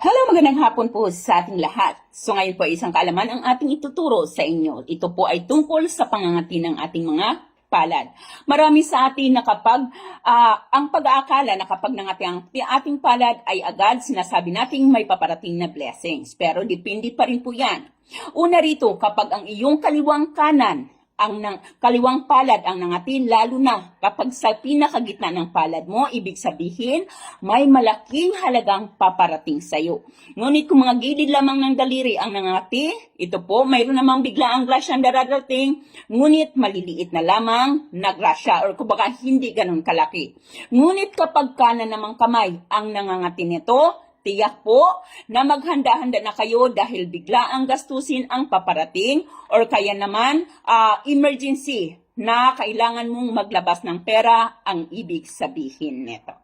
Hello, magandang hapon po sa ating lahat. So ngayon po isang kaalaman ang ating ituturo sa inyo. Ito po ay tungkol sa pangangati ng ating mga palad. Marami sa atin na kapag ang pag-aakala na kapag nangati ang ating palad ay agad sinasabi nating may paparating na blessings. Pero depende pa rin po yan. Una rito, kapag ang iyong kaliwang kanan kaliwang palad ang nangati, lalo na kapag sa pinakagitna ng palad mo, ibig sabihin, may malaking halagang paparating sa iyo. Ngunit kung mga gilid lamang ng daliri ang nangati, ito po, mayroon namang biglaang grasyang dararating, ngunit maliliit na lamang na grasya, or kumbaga hindi ganun kalaki. Ngunit kapag kanan namang kamay ang nangangati nito, tiyak po na maghanda-handa na kayo dahil bigla ang gastusin ang paparating or kaya naman emergency na kailangan mong maglabas ng pera ang ibig sabihin nito.